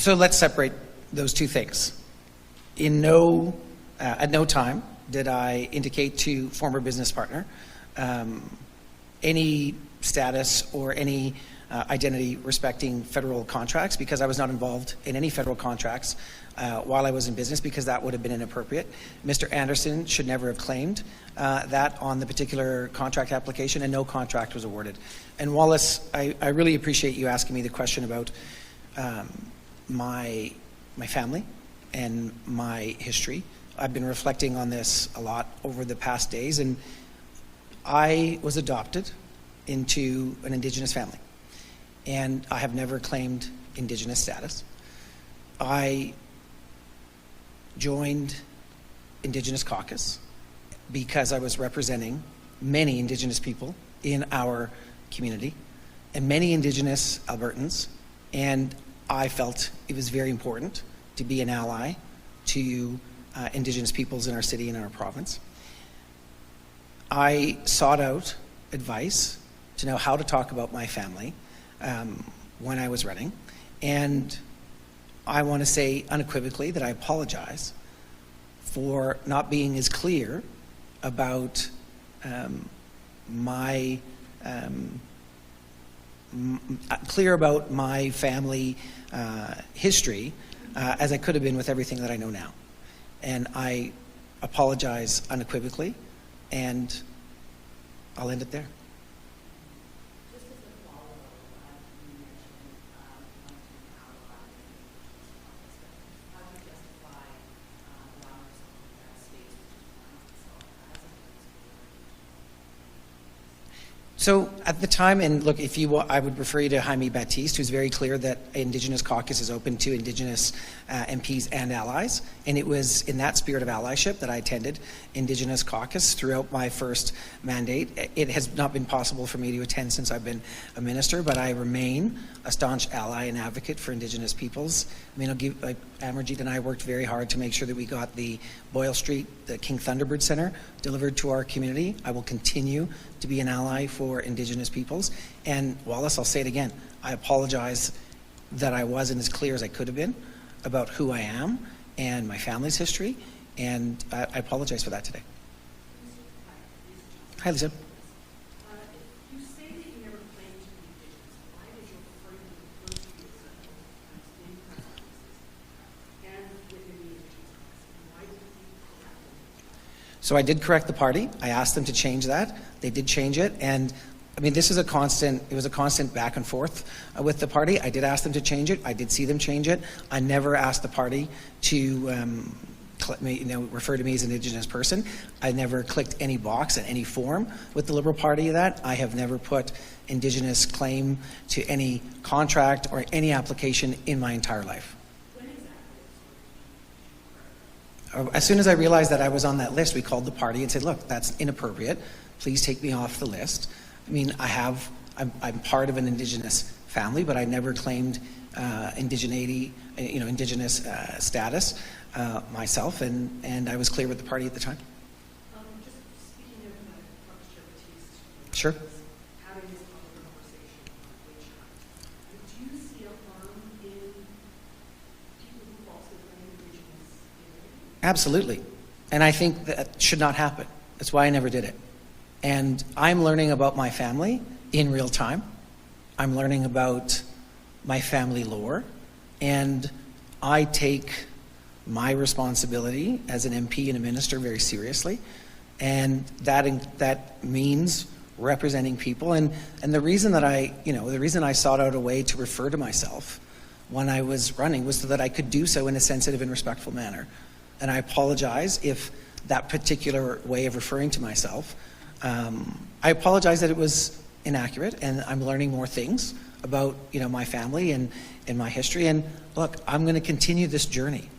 So let's separate those two things. At no time did I indicate to former business partner any status or any identity respecting federal contracts, because I was not involved in any federal contracts while I was in business, because that would have been inappropriate. Mr. Anderson should never have claimed that on the particular contract application, and no contract was awarded. And Wallace, I really appreciate you asking me the question about my family and my history. I've been reflecting on this a lot over the past days, and I was adopted into an Indigenous family, and I have never claimed Indigenous status. I joined Indigenous Caucus because I was representing many Indigenous people in our community and many Indigenous Albertans, and I felt it was very important to be an ally to Indigenous peoples in our city and in our province. I sought out advice to know how to talk about my family when I was running, and I want to say unequivocally that I apologize for not being as clear about my family history as I could have been with everything that I know now. And I apologize unequivocally, and I'll end it there. Just as a follow-up, you mentioned how do you justify allowing yourself that space to define yourself as a So at the time, and look, if you, I would refer you to Jaime Baptiste, who's very clear that Indigenous Caucus is open to Indigenous MPs and allies, and it was in that spirit of allyship that I attended Indigenous Caucus throughout my first mandate. It has not been possible for me to attend since I've been a minister, but I remain a staunch ally and advocate for Indigenous peoples. I mean, Amarjeet and I worked very hard to make sure that we got the Boyle Street, the King Thunderbird Center delivered to our community. I will continue to be an ally for Indigenous peoples. And Wallace, I'll say it again, I apologize that I wasn't as clear as I could have been about who I am and my family's history, and I apologize for that today. Hi, Lisa. You say that you never claimed to be Indigenous. Why did you refer to the first few examples in press releases and within the Indigenous Caucus? Why didn't you correct them? So I did correct the party. I asked them to change that. They did change it, and I mean, this is a constant, it was a constant back and forth with the party. I did ask them to change it. I did see them change it. I never asked the party to refer to me as an Indigenous person. I never clicked any box in any form with the Liberal Party of that. I have never put Indigenous claim to any contract or any application in my entire life. As soon as I realized that I was on that list, we called the party and said, look, that's inappropriate. Please take me off the list. I mean, I'm part of an Indigenous family, but I never claimed indigeneity, Indigenous status myself, and I was clear with the party at the time. Just speaking of Dr. Baptiste, Sure. having this public conversation with China, do you see a harm in people who falsely claim Indigenous identity? Absolutely. And I think that should not happen. That's why I never did it. And I'm learning about my family in real time. I'm learning about my family lore, and I take my responsibility as an MP and a minister very seriously, and that means representing people. And the reason that the reason I sought out a way to refer to myself when I was running was so that I could do so in a sensitive and respectful manner. And I apologize if that particular way of referring to myself, I apologize that it was inaccurate, and I'm learning more things about my family and my history. And look, I'm going to continue this journey,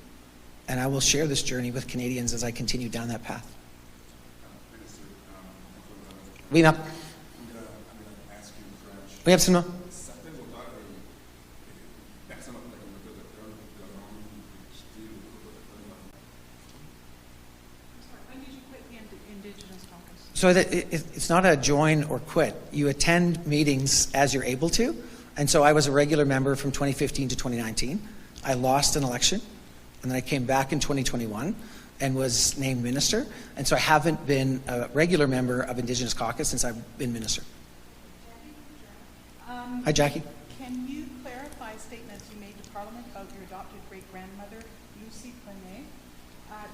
and I will share this journey with Canadians as I continue down that path. Oui, ma'am. Oui, absolument. So it's not a join or quit. You attend meetings as you're able to. And so I was a regular member from 2015 to 2019. I lost an election, and then I came back in 2021 and was named minister. And so I haven't been a regular member of Indigenous Caucus since I've been minister. Hi, Jackie. Can you clarify statements you made to Parliament about your adopted great-grandmother, Lucy Plenay?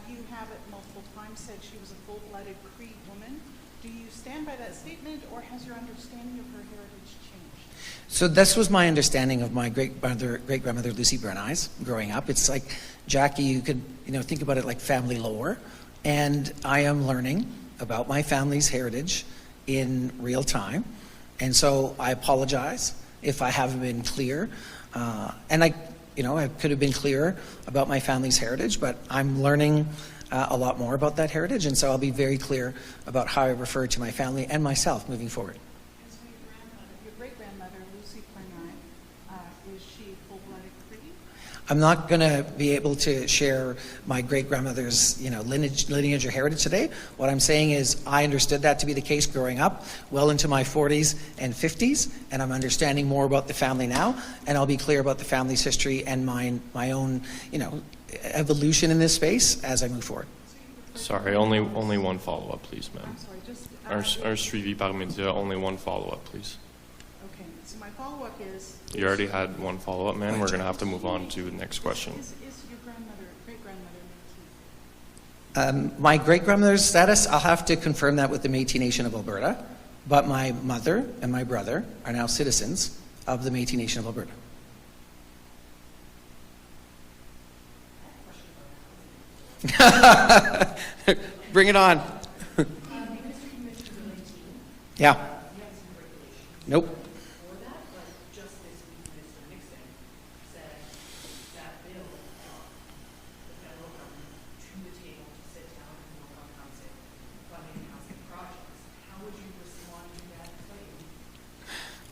You have at multiple times said she was a full-blooded Cree woman. Do you stand by that statement, or has your understanding of her heritage changed? So this was my understanding of my great-grandmother Lucy Plenay growing up. It's like, Jackie, you could think about it like family lore, and I am learning about my family's heritage in real time. And so I apologize if I haven't been clear. And I could have been clearer about my family's heritage, but I'm learning a lot more about that heritage, and so I'll be very clear about how I refer to my family and myself moving forward. And so your great-grandmother, Lucy Plenay, is she full-blooded Cree? I'm not going to be able to share my great-grandmother's lineage or heritage today. What I'm saying is I understood that to be the case growing up well into my 40s and 50s, and I'm understanding more about the family now, and I'll be clear about the family's history and my own evolution in this space as I move forward. Sorry, only one follow-up, please, ma'am. I'm sorry, just... Un suivi par média, only one follow-up, please. Okay, so my follow-up is... You already had one follow-up, man. We're going to have to move on to the next question. Is your great-grandmother Métis? My great-grandmother's status, I'll have to confirm that with the Métis Nation of Alberta, but my mother and my brother are now citizens of the Métis Nation of Alberta. Bring it on. Yeah. Nope. For that, but just this week, Mr. Nixon said that bill brought the federal government to the table to sit down and work on housing, funding housing projects. How would you respond to that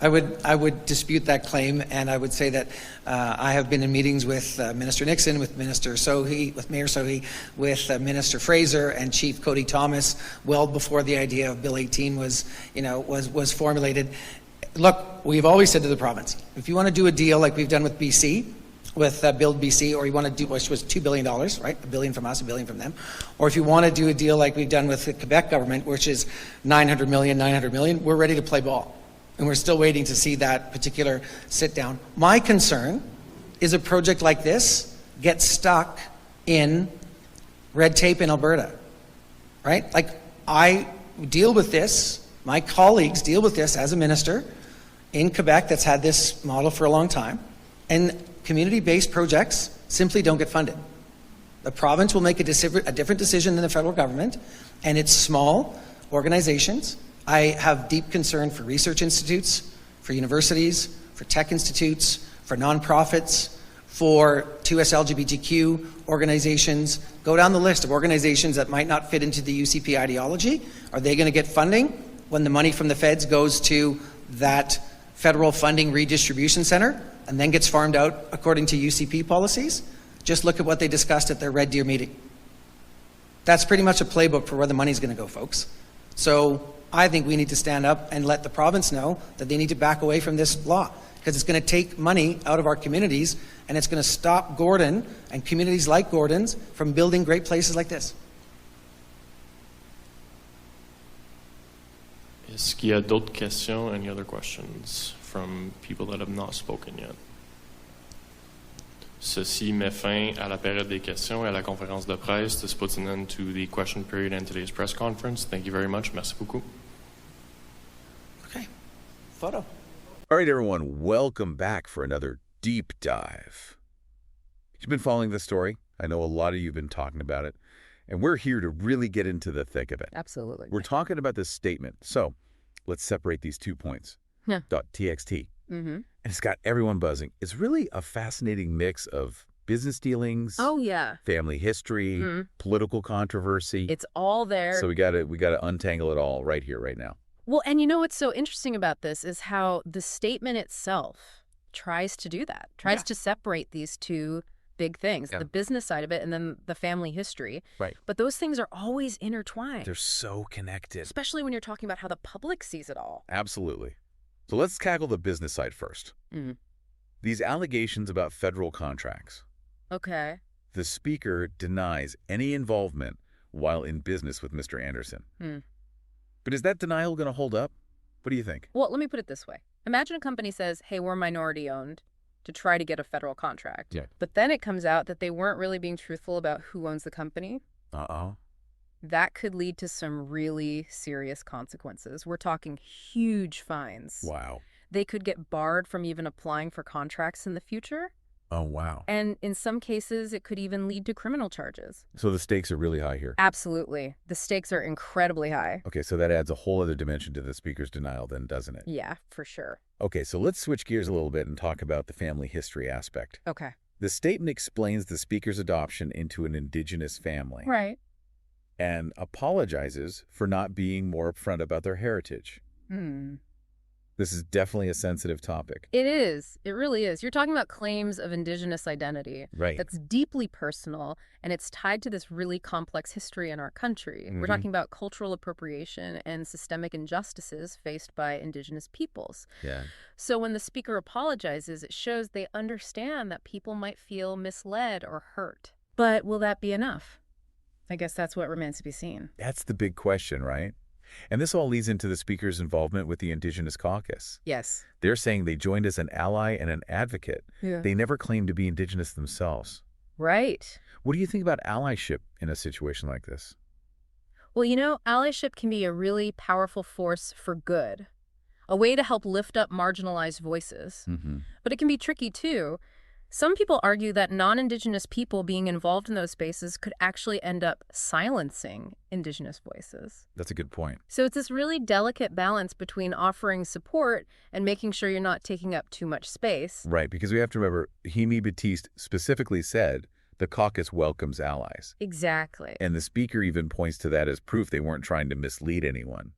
claim? I would dispute that claim, and I would say that I have been in meetings with Minister Nixon, with Minister Sohi, with Mayor Sohi, with Minister Fraser and Chief Cody Thomas well before the idea of Bill 18 was formulated. Look, we've always said to the province, if you want to do a deal like we've done with BC, with Build BC, or you want to do, which was $2 billion, right? $1 billion from us, $1 billion from them. Or if you want to do a deal like we've done with the Quebec government, which is $900 million, we're ready to play ball. And we're still waiting to see that particular sit down. My concern is a project like this gets stuck in red tape in Alberta, right? Like, I deal with this, my colleagues deal with this as a minister in Quebec that's had this model for a long time, and community-based projects simply don't get funded. The province will make a different decision than the federal government, and it's small organizations. I have deep concern for research institutes, for universities, for tech institutes, for nonprofits, for 2S LGBTQ organizations. Go down the list of organizations that might not fit into the UCP ideology. Are they going to get funding when the money from the feds goes to that federal funding redistribution center and then gets farmed out according to UCP policies? Just look at what they discussed at their Red Deer meeting. That's pretty much a playbook for where the money's going to go, folks. So I think we need to stand up and let the province know that they need to back away from this law, because it's going to take money out of our communities, and it's going to stop Gordon and communities like Gordon's from building great places like this. Est-ce qu'il y a d'autres questions? Any other questions from people that have not spoken yet? Ceci met fin à la période des questions et à la conférence de presse. This puts an end to the question period and today's press conference. Thank you very much. Merci beaucoup. Okay. Photo. All right, everyone, welcome back for another deep dive. You've been following this story. I know a lot of you have been talking about it, and we're here to really get into the thick of it. Absolutely. We're talking about this statement. So let's separate these 2 points. Yeah. .txt. Mm-hmm. And it's got everyone buzzing. It's really a fascinating mix of business dealings, Oh, yeah. family history, political controversy. It's all there. So we gotta untangle it all right here, right now. Well, and you know what's so interesting about this is how the statement itself tries to do that, tries to separate these two big things, the business side of it and then the family history. Right. But those things are always intertwined. They're so connected. Especially when you're talking about how the public sees it all. Absolutely. So let's tackle the business side first. Mm. These allegations about federal contracts, Okay. The speaker denies any involvement while in business with Mr. Anderson. But is that denial going to hold up? What do you think? Well, let me put it this way. Imagine a company says, hey, we're minority owned to try to get a federal contract. Yeah. But then it comes out that they weren't really being truthful about who owns the company. Uh-oh. That could lead to some really serious consequences. We're talking huge fines. Wow. They could get barred from even applying for contracts in the future. Oh, wow. And in some cases, it could even lead to criminal charges. So the stakes are really high here. Absolutely. The stakes are incredibly high. Okay, so that adds a whole other dimension to the speaker's denial then, doesn't it? Yeah, for sure. Okay, so let's switch gears a little bit and talk about the family history aspect. Okay. The statement explains the speaker's adoption into an indigenous family. Right. And apologizes for not being more upfront about their heritage. This is definitely a sensitive topic. It is. It really is. You're talking about claims of indigenous identity. Right. That's deeply personal, and it's tied to this really complex history in our country. We're talking about cultural appropriation and systemic injustices faced by indigenous peoples. Yeah. So when the speaker apologizes, it shows they understand that people might feel misled or hurt. But will that be enough? I guess that's what remains to be seen. That's the big question, right? And this all leads into the speaker's involvement with the Indigenous Caucus. Yes. They're saying they joined as an ally and an advocate. Yeah. They never claimed to be Indigenous themselves. Right. What do you think about allyship in a situation like this? Well, allyship can be a really powerful force for good, a way to help lift up marginalized voices. But it can be tricky, too. Some people argue that non-Indigenous people being involved in those spaces could actually end up silencing Indigenous voices. That's a good point. So it's this really delicate balance between offering support and making sure you're not taking up too much space. Right, because we have to remember, Hemi Batiste specifically said the caucus welcomes allies. Exactly. And the speaker even points to that as proof they weren't trying to mislead anyone.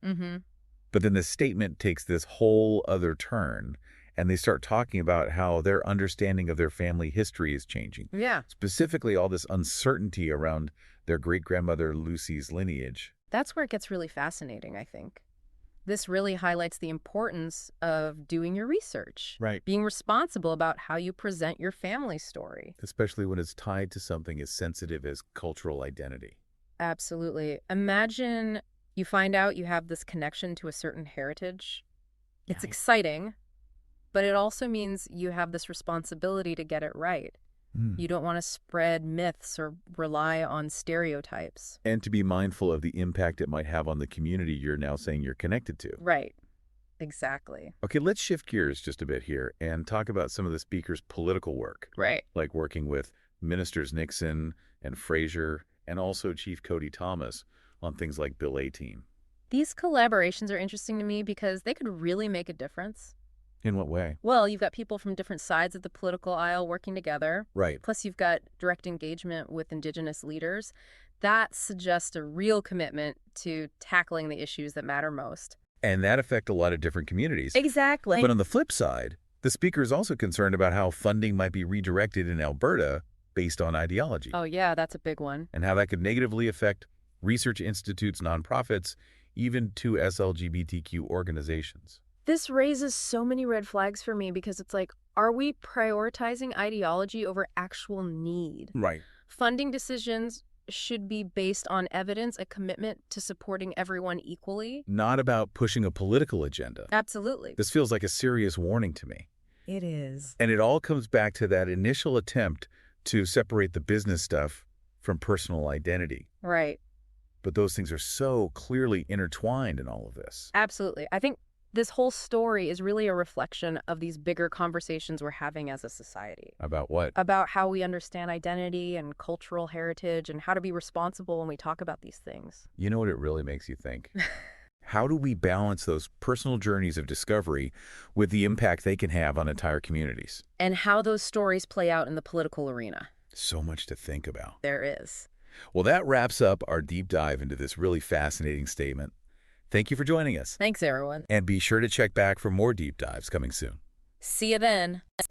But then the statement takes this whole other turn, and they start talking about how their understanding of their family history is changing. Yeah. Specifically, all this uncertainty around their great-grandmother Lucy's lineage. That's where it gets really fascinating, I think. This really highlights the importance of doing your research. Right. Being responsible about how you present your family story. Especially when it's tied to something as sensitive as cultural identity. Absolutely. Imagine you find out you have this connection to a certain heritage. It's exciting, but it also means you have this responsibility to get it right. You don't want to spread myths or rely on stereotypes. And to be mindful of the impact it might have on the community you're now saying you're connected to. Right. Exactly. Okay, let's shift gears just a bit here and talk about some of the speaker's political work. Right. Like working with Ministers Nixon and Fraser and also Chief Cody Thomas on things like Bill 18. These collaborations are interesting to me because they could really make a difference. In what way? Well, you've got people from different sides of the political aisle working together. Right. Plus, you've got direct engagement with Indigenous leaders. That suggests a real commitment to tackling the issues that matter most. And that affect a lot of different communities. Exactly. But on the flip side, the speaker is also concerned about how funding might be redirected in Alberta based on ideology. Oh, yeah, that's a big one. And how that could negatively affect research institutes, nonprofits, even to SLGBTQ organizations. This raises so many red flags for me because it's like, are we prioritizing ideology over actual need? Right. Funding decisions should be based on evidence, a commitment to supporting everyone equally. Not about pushing a political agenda. Absolutely. This feels like a serious warning to me. It is. And it all comes back to that initial attempt to separate the business stuff from personal identity. Right. But those things are so clearly intertwined in all of this. Absolutely. I think this whole story is really a reflection of these bigger conversations we're having as a society. About what? About how we understand identity and cultural heritage and how to be responsible when we talk about these things. You know what it really makes you think? How do we balance those personal journeys of discovery with the impact they can have on entire communities? And how those stories play out in the political arena. So much to think about. There is. Well, that wraps up our deep dive into this really fascinating statement. Thank you for joining us. Thanks, everyone. And be sure to check back for more deep dives coming soon. See you then.